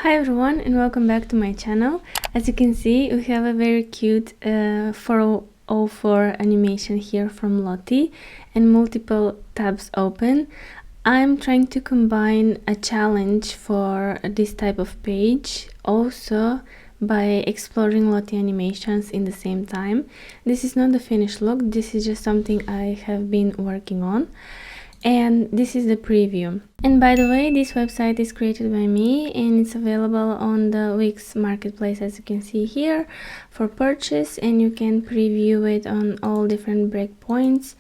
Hi everyone and welcome back to my channel. As you can see, we have a very cute 404 animation here from Lottie and multiple tabs open. I'm trying to combine a challenge for this type of page also by exploring Lottie animations in the same time. This is not the finished look, this is just something I have been working on. And this is the preview. And by the way, this website is created by me and it's available on the Wix marketplace, as you can see here, for purchase, and you can preview it on all different breakpoints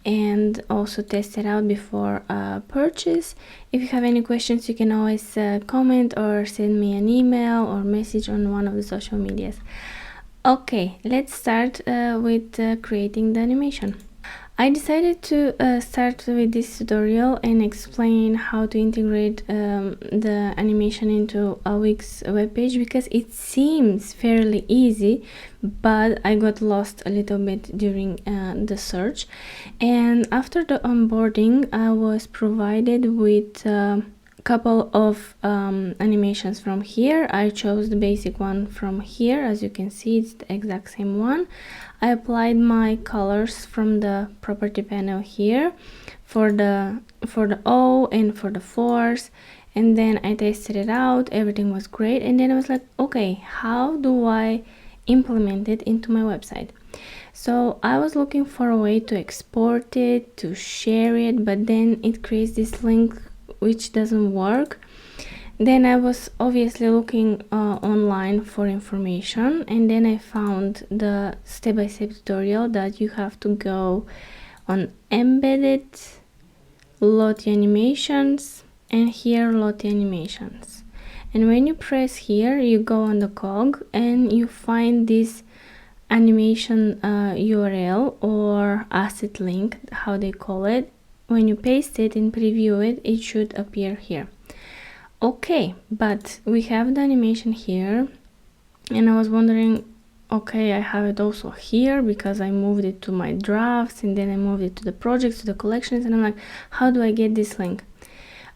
and also test it out before purchase. If you have any questions, you can always comment or send me an email or message on one of the social medias. Okay, let's start with creating the animation. I decided to start with this tutorial and explain how to integrate the animation into a Wix webpage, because it seems fairly easy, but I got lost a little bit during the search. And after the onboarding, I was provided with a couple of animations from here. I chose the basic one from here. As you can see, it's the exact same one. I applied my colors from the property panel here for the O and for the force, and then I tested it out. Everything was great, and then I was like, okay, how do I implement it into my website? So I was looking for a way to export it, to share it, but then it creates this link which doesn't work. Then I was obviously looking online for information, and then I found the step-by-step tutorial that you have to go on embedded Lottie animations, and here Lottie animations. And when you press here, you go on the cog and you find this animation URL or asset link, how they call it. When you paste it and preview it, it should appear here. Okay, but we have the animation here, and I was wondering, okay, I have it also here because I moved it to my drafts and then I moved it to the projects, to the collections, and I'm like, how do I get this link?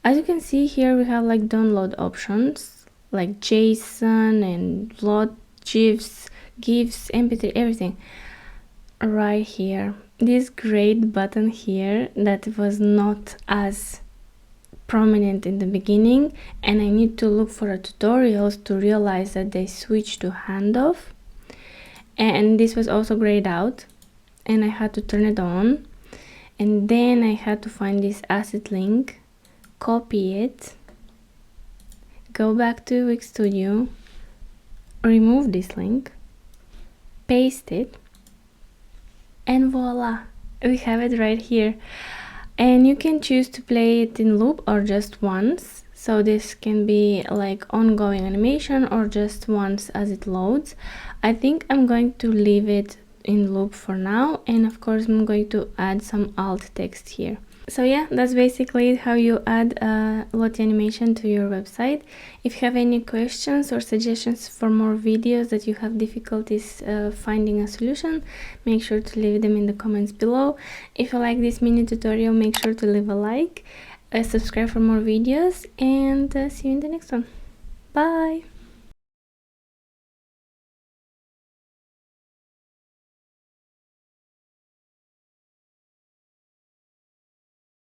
As you can see here, we have like download options like JSON and plot, GIFs, MP3, everything right here. This great button here that was not as prominent in the beginning, and I need to look for tutorials to realize that they switched to Handoff, and this was also grayed out and I had to turn it on, and then I had to find this asset link, copy it, go back to Wix Studio, remove this link, paste it, and voila, we have it right here. And you can choose to play it in loop or just once, so this can be like ongoing animation or just once as it loads. I think I'm going to leave it in loop for now, and of course I'm going to add some alt text here. So yeah, that's basically how you add a Lottie animation to your website. If you have any questions or suggestions for more videos that you have difficulties finding a solution, make sure to leave them in the comments below. If you like this mini tutorial, make sure to leave a like, subscribe for more videos, and see you in the next one. Bye!